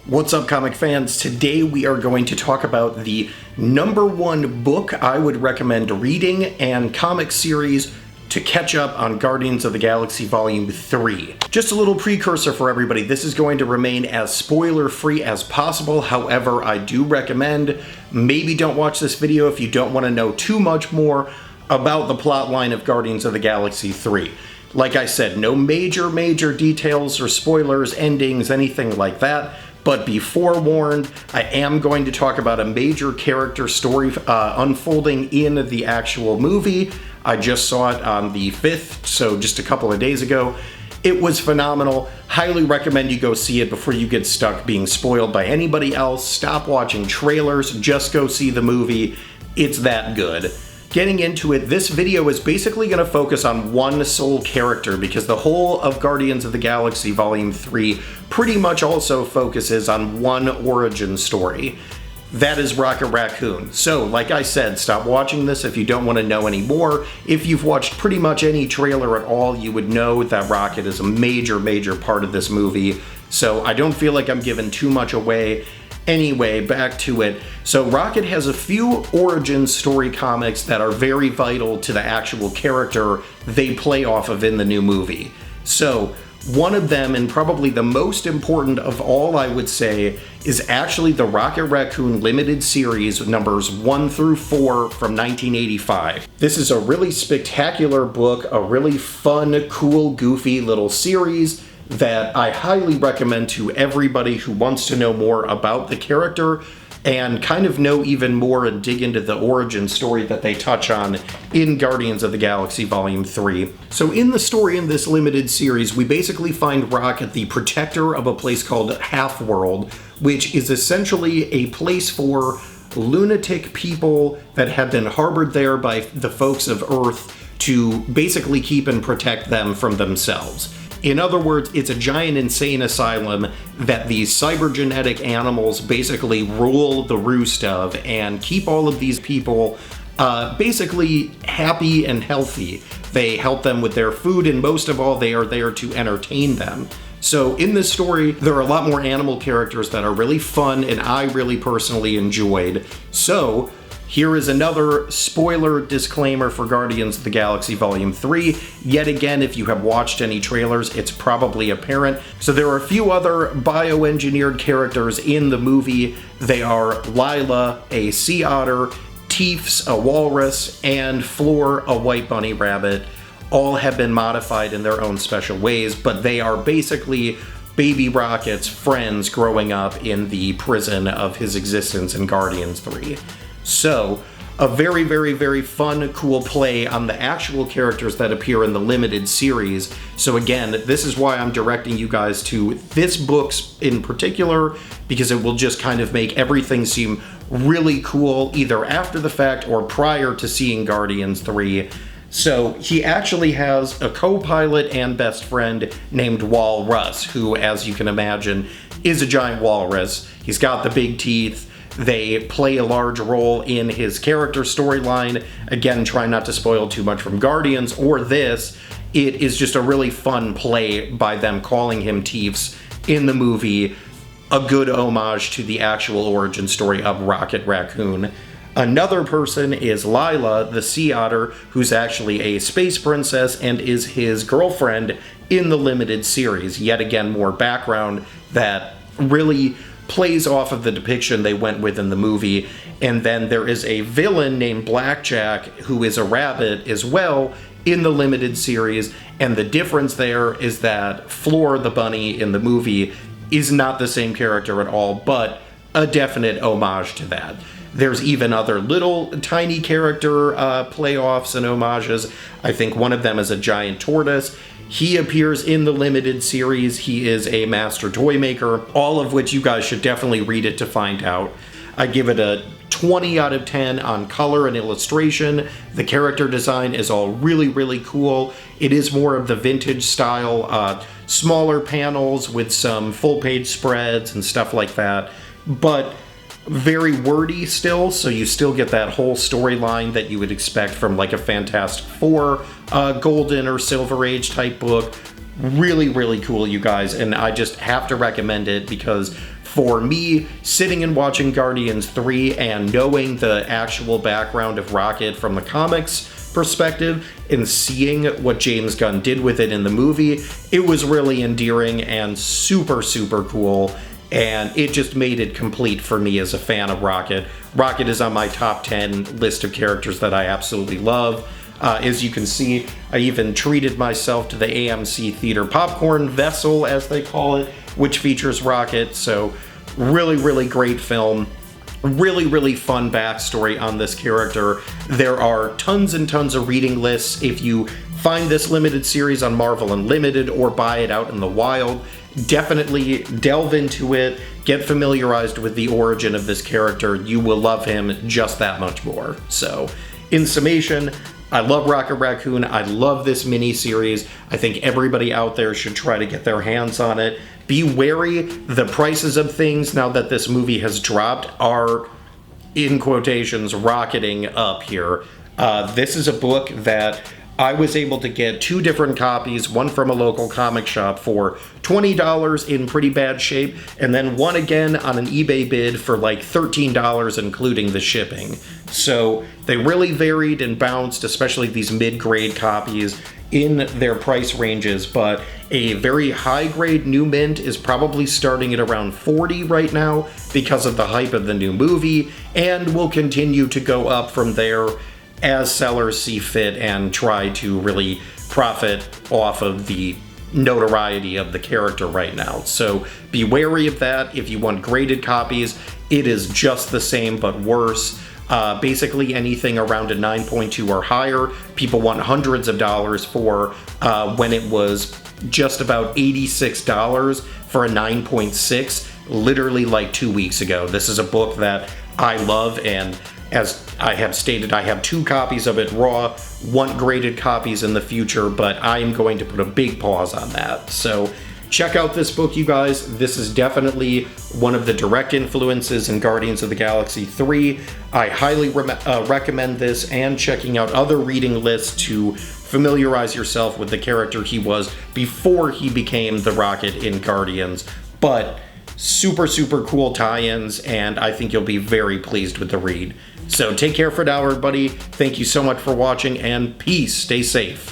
What's up, comic fans? Today we are going to talk about the #1 book I would recommend reading and comic series to catch up on Guardians of the Galaxy Volume 3. Just a little precursor for everybody, this is going to remain as spoiler-free as possible. However, I do recommend maybe don't watch this video if you don't want to know too much more about the plotline of Guardians of the Galaxy 3. Like I said, no major details or spoilers, endings, anything like that. But be forewarned, I am going to talk about a major character story unfolding in the actual movie. I just saw it on the 5th, so just a couple of days ago. It was phenomenal. Highly recommend you go see it before you get stuck being spoiled by anybody else. Stop watching trailers, just go see the movie. It's that good. Getting into it, this video is basically going to focus on one sole character because the whole of Guardians of the Galaxy Volume 3 pretty much also focuses on one origin story. That is Rocket Raccoon. So, like I said, stop watching this if you don't want to know any more. If you've watched pretty much any trailer at all, you would know that Rocket is a major part of this movie. So I don't feel like I'm giving too much away. Anyway, back to it. So Rocket has a few origin story comics that are very vital to the actual character they play off of in the new movie. So one of them, and probably the most important of all, I would say, is actually the Rocket Raccoon limited series numbers 1 through 4 from 1985. This is a really spectacular book, a really fun, cool, goofy little series that I highly recommend to everybody who wants to know more about the character and kind of know even more and dig into the origin story that they touch on in Guardians of the Galaxy Volume 3. So in the story in this limited series, we basically find Rocket the protector of a place called Half-World, which is essentially a place for lunatic people that have been harbored there by the folks of Earth to basically keep and protect them from themselves. In other words, it's a giant insane asylum that these cybergenetic animals basically rule the roost of and keep all of these people basically happy and healthy. They help them with their food, and most of all, they are there to entertain them. So in this story, there are a lot more animal characters that are really fun and I really personally enjoyed. So here is another spoiler disclaimer for Guardians of the Galaxy Volume 3. Yet again, if you have watched any trailers, it's probably apparent. So there are a few other bioengineered characters in the movie. They are Lila, a sea otter, Teefs, a walrus, and Floor, a white bunny rabbit. All have been modified in their own special ways, but they are basically Baby Rocket's friends growing up in the prison of his existence in Guardians 3. So, a very fun, cool play on the actual characters that appear in the limited series. So again, this is why I'm directing you guys to this book in particular, because it will just kind of make everything seem really cool, either after the fact or prior to seeing Guardians 3. So he actually has a co-pilot and best friend named Walrus, who, as you can imagine, is a giant walrus. He's got the big teeth. They play a large role in his character storyline. Again, try not to spoil too much from Guardians or this. It is just a really fun play by them calling him Teefs in the movie. A good homage to the actual origin story of Rocket Raccoon. Another person is Lila, the sea otter, who's actually a space princess and is his girlfriend in the limited series. Yet again, more background that really plays off of the depiction they went with in the movie. And then there is a villain named Blackjack who is a rabbit as well in the limited series, and the difference there is that Floor the bunny in the movie is not the same character at all, but a definite homage to that. There's even other little tiny character playoffs and homages. I think one of them is a giant tortoise. He appears in the limited series. He is a master toy maker, all of which you guys should definitely read it to find out. I give it a 20 out of 10 on color and illustration. The character design is all really cool. It is more of the vintage style, smaller panels with some full page spreads and stuff like that, but very wordy still, so you still get that whole storyline that you would expect from like a Fantastic Four, Golden or Silver Age type book. Really, really cool, you guys, and I just have to recommend it because for me, sitting and watching Guardians 3 and knowing the actual background of Rocket from the comics perspective and seeing what James Gunn did with it in the movie, it was really endearing and super, super cool, and it just made it complete for me as a fan of Rocket. Rocket is on my top 10 list of characters that I absolutely love. As you can see, I even treated myself to the AMC Theater popcorn vessel, as they call it, which features Rocket. So really, really great film. Really, really fun backstory on this character. There are tons and tons of reading lists. If you find this limited series on Marvel Unlimited or buy it out in the wild, definitely delve into it. Get familiarized with the origin of this character. You will love him just that much more. So, in summation, I love Rocket Raccoon. I love this mini-series. I think everybody out there should try to get their hands on it. Be wary, the prices of things now that this movie has dropped are, in quotations, rocketing up here. This is a book that I was able to get 2 different copies, one from a local comic shop for $20 in pretty bad shape, and then one again on an eBay bid for like $13, including the shipping. So they really varied and bounced, especially these mid-grade copies, in their price ranges, but a very high-grade new mint is probably starting at around $40 right now because of the hype of the new movie, and will continue to go up from there as sellers see fit and try to really profit off of the notoriety of the character right now. So be wary of that. If you want graded copies, it is just the same but worse. Basically anything around a 9.2 or higher, people want hundreds of dollars for, when it was just about $86 for a 9.6, literally like 2 weeks ago. This is a book that I love, and as I have stated, I have 2 copies of it raw, want graded copies in the future, but I am going to put a big pause on that. So check out this book, you guys. This is definitely one of the direct influences in Guardians of the Galaxy 3. I highly recommend this and checking out other reading lists to familiarize yourself with the character he was before he became the Rocket in Guardians. But super, super cool tie-ins, and I think you'll be very pleased with the read. So take care for now, everybody. Thank you so much for watching, and peace. Stay safe.